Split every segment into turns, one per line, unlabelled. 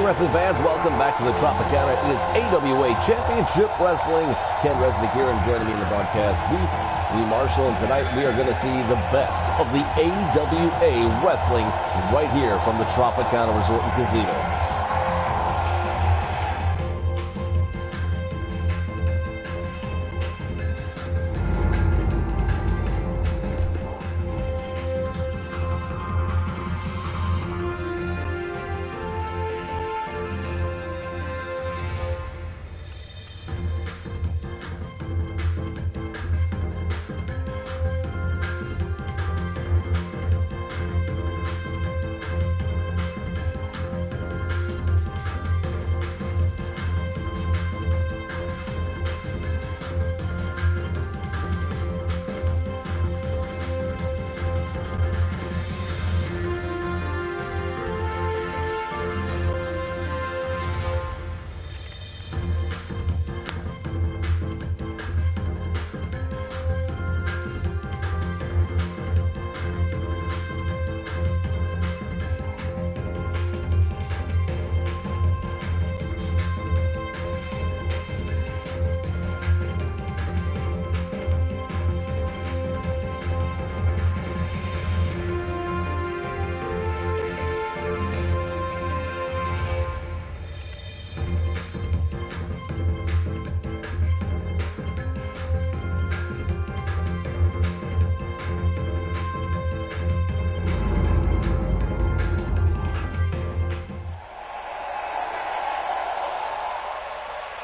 wrestling fans, welcome back to the Tropicana. It is AWA Championship Wrestling. Ken Resnick here, and joining me in the broadcast booth, Lee Marshall. And tonight we are going to see the best of the AWA Wrestling right here from the Tropicana Resort and Casino.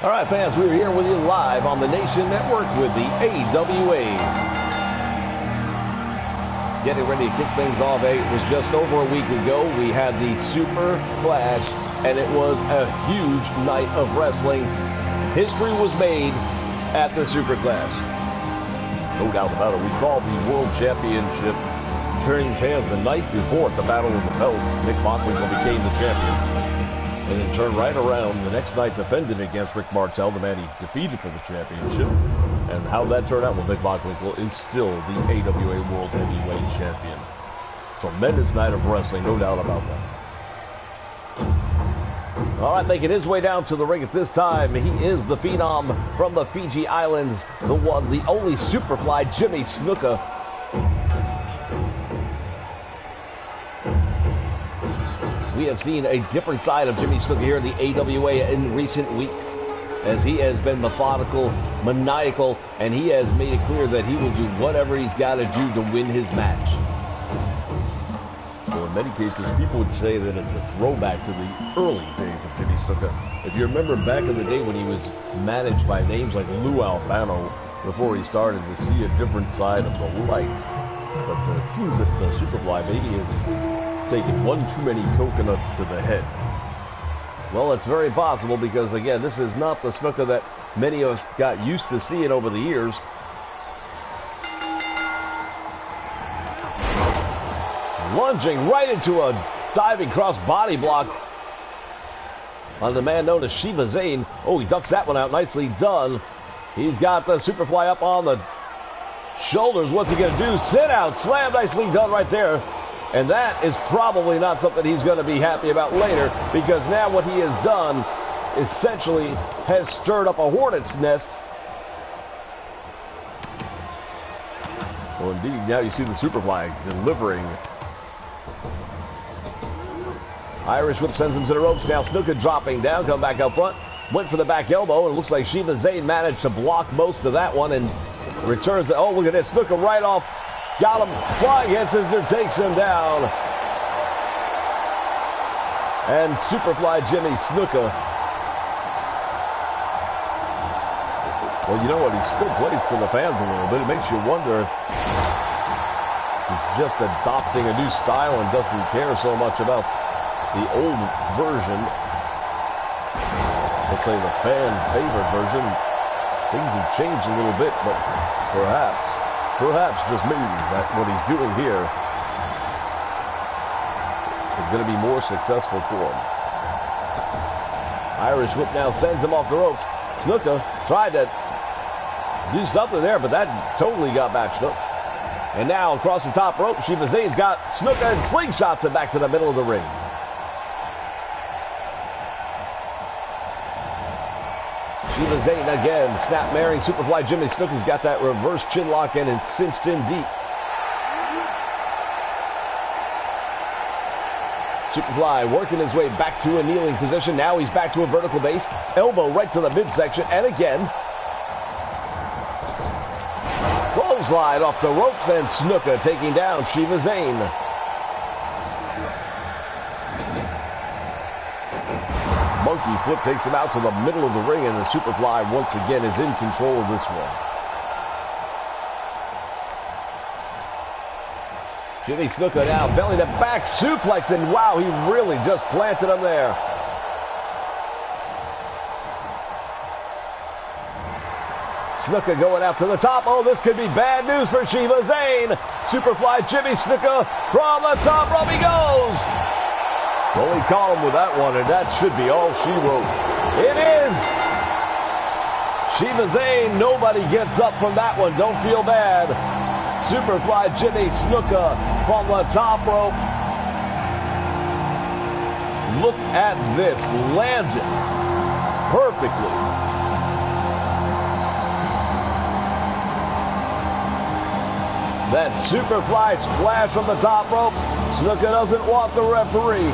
All right, fans, we're here with you live on the Nation Network with the AWA. Getting ready to kick things off. It was just over a week ago. We had the Super Clash, and it was a huge night of wrestling. History was made at the Super Clash. No doubt about it. We saw the World Championship change hands the night before at the Battle of the Belts. Nick Bockwinkel became the champion. And then turned right around the next night, defended against Rick Martel, the man he defeated for the championship. And how that turned out, well, Nick Bockwinkel is still the AWA World Heavyweight Champion. Tremendous night of wrestling, no doubt about that. All right, making his way down to the ring at this time, he is the Phenom from the Fiji Islands, the one, the only Superfly, Jimmy Snuka. We have seen a different side of Jimmy Snuka here in the AWA in recent weeks, as he has been methodical, maniacal, and he has made it clear that he will do whatever he's got to do to win his match. So in many cases, people would say that it's a throwback to the early days of Jimmy Snuka. If you remember back in the day when he was managed by names like Lou Albano, before he started to see a different side of the light. But it seems that the Superfly maybe is taking one too many coconuts to the head. Well, it's very possible because, again, this is not the Snuka that many of us got used to seeing over the years. Lunging right into a diving cross body block on the man known as Shiva Zane. Oh, he ducks that one out. Nicely done. He's got the Superfly up on the shoulders. What's he going to do? Sit out. Slam. Nicely done right there. And that is probably not something he's going to be happy about later, because now what he has done essentially has stirred up a hornet's nest. Well, indeed, now you see the Superfly delivering. Irish whip sends him to the ropes. Now Snuka dropping down, come back up front. Went for the back elbow, and it looks like Shiva Zane managed to block most of that one and returns to, oh, look at this. Snuka right off. Got him. Flying head scissor takes him down. And Superfly Jimmy Snuka. Well, you know what? He still plays to the fans a little bit. It makes you wonder if he's just adopting a new style and doesn't care so much about the old version. Let's say the fan favorite version. Things have changed a little bit, but perhaps just maybe that what he's doing here is going to be more successful for him. Irish whip now sends him off the ropes. Snuka tried to do something there, but that totally got matched up. And now across the top rope, Shiva Zane's got Snuka and slingshots it back to the middle of the ring. Shiva Zane again. Snap marrying Superfly Jimmy Snuka's got that reverse chin lock in and cinched in deep. Superfly working his way back to a kneeling position. Now he's back to a vertical base. Elbow right to the midsection. And again. Clothesline off the ropes, and Snuka taking down Shiva Zane. Monkey flip takes him out to the middle of the ring, and the Superfly once again is in control of this one. Jimmy Snuka now belly to back suplex, and wow, he really just planted him there. Snuka going out to the top. Oh, this could be bad news for Shiva Zane. Superfly Jimmy Snuka from the top rope he goes. Well, he caught him with that one, and that should be all she wrote. It is. Shiva Zane, nobody gets up from that one. Don't feel bad. Superfly Jimmy Snuka from the top rope. Look at this. Lands it perfectly. That Superfly splash from the top rope. Snuka doesn't want the referee.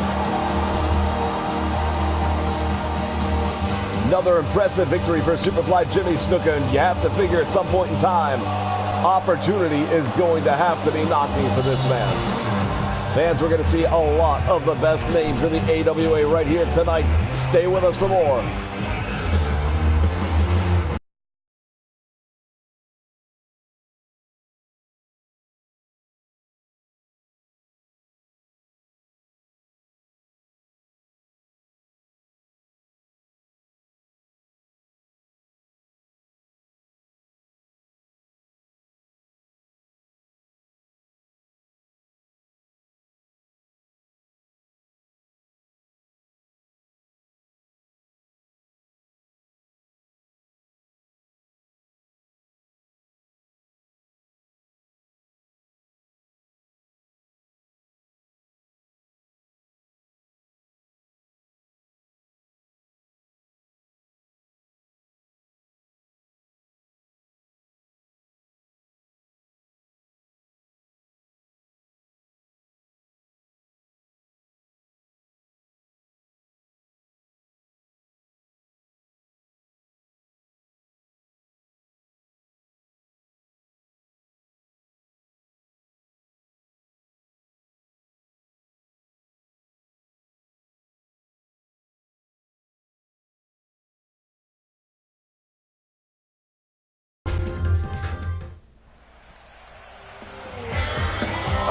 Another impressive victory for Superfly Jimmy Snuka, and you have to figure at some point in time, opportunity is going to have to be knocking for this man. Fans, we're going to see a lot of the best names in the AWA right here tonight. Stay with us for more.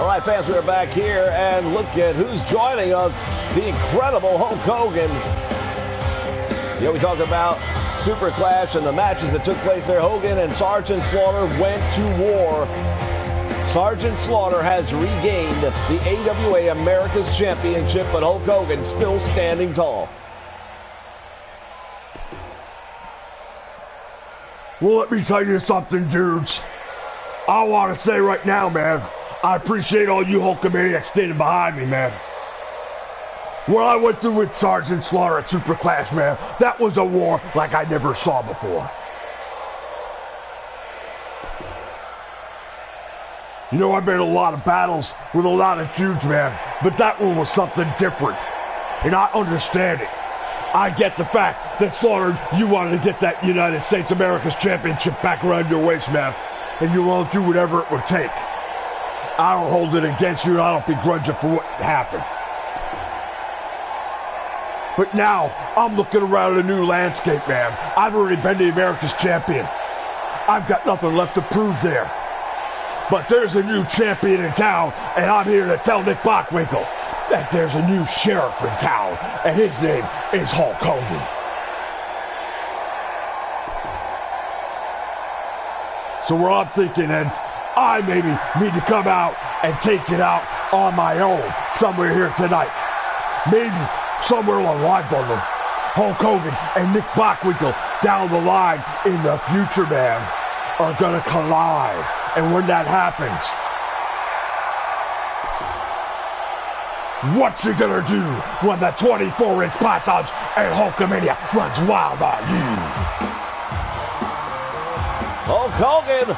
All right, fans, we're back here, and look at who's joining us. The incredible Hulk Hogan. You know, we talked about Super Clash and the matches that took place there. Hogan and Sergeant Slaughter went to war. Sergeant Slaughter has regained the AWA America's Championship, but Hulk Hogan still standing tall.
Well, let me tell you something, dudes. I want to say right now, man, I appreciate all you Hulkamaniacs standing behind me, man. What I went through with Sergeant Slaughter at Super Clash, man, that was a war like I never saw before. You know, I've been in a lot of battles with a lot of dudes, man, but that one was something different. And I understand it. I get the fact that Slaughter, you wanted to get that United States America's Championship back around your waist, man, and you want to do whatever it would take. I don't hold it against you, and I don't begrudge you for what happened. But now, I'm looking around a new landscape, man. I've already been the America's champion. I've got nothing left to prove there. But there's a new champion in town, and I'm here to tell Nick Bockwinkel that there's a new sheriff in town, and his name is Hulk Hogan. So what I'm thinking is, I maybe need to come out and take it out on my own somewhere here tonight. Maybe somewhere on Live Bundle. Hulk Hogan and Nick Bockwinkel down the line in the future, man, are going to collide. And when that happens, what you going to do when the 24-inch pythons and Hulkamania runs wild on you?
Hulk Hogan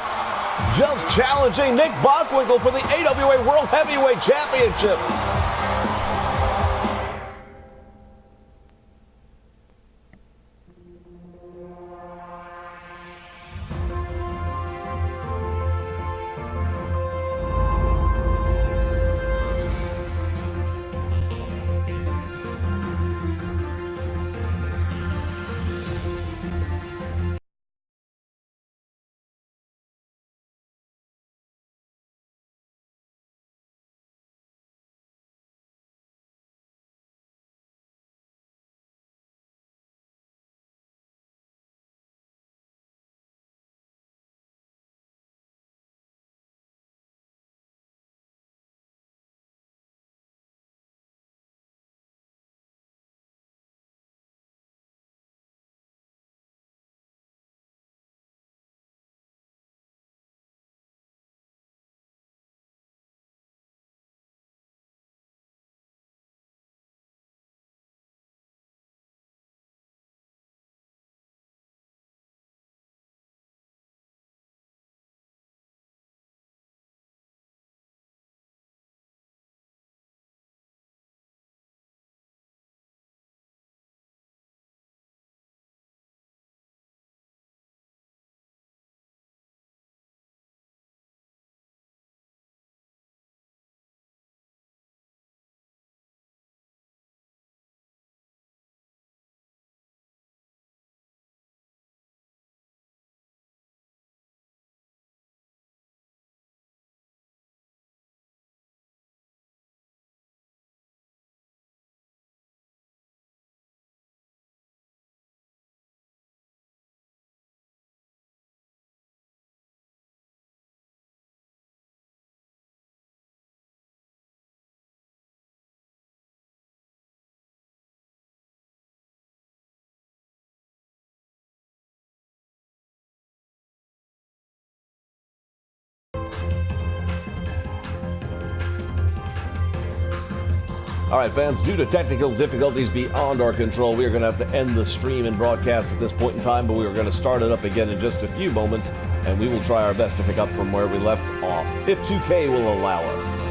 just challenging Nick Bockwinkel for the AWA World Heavyweight Championship. All right, fans, due to technical difficulties beyond our control, we are going to have to end the stream and broadcast at this point in time, but we are going to start it up again in just a few moments, and we will try our best to pick up from where we left off, if 2K will allow us.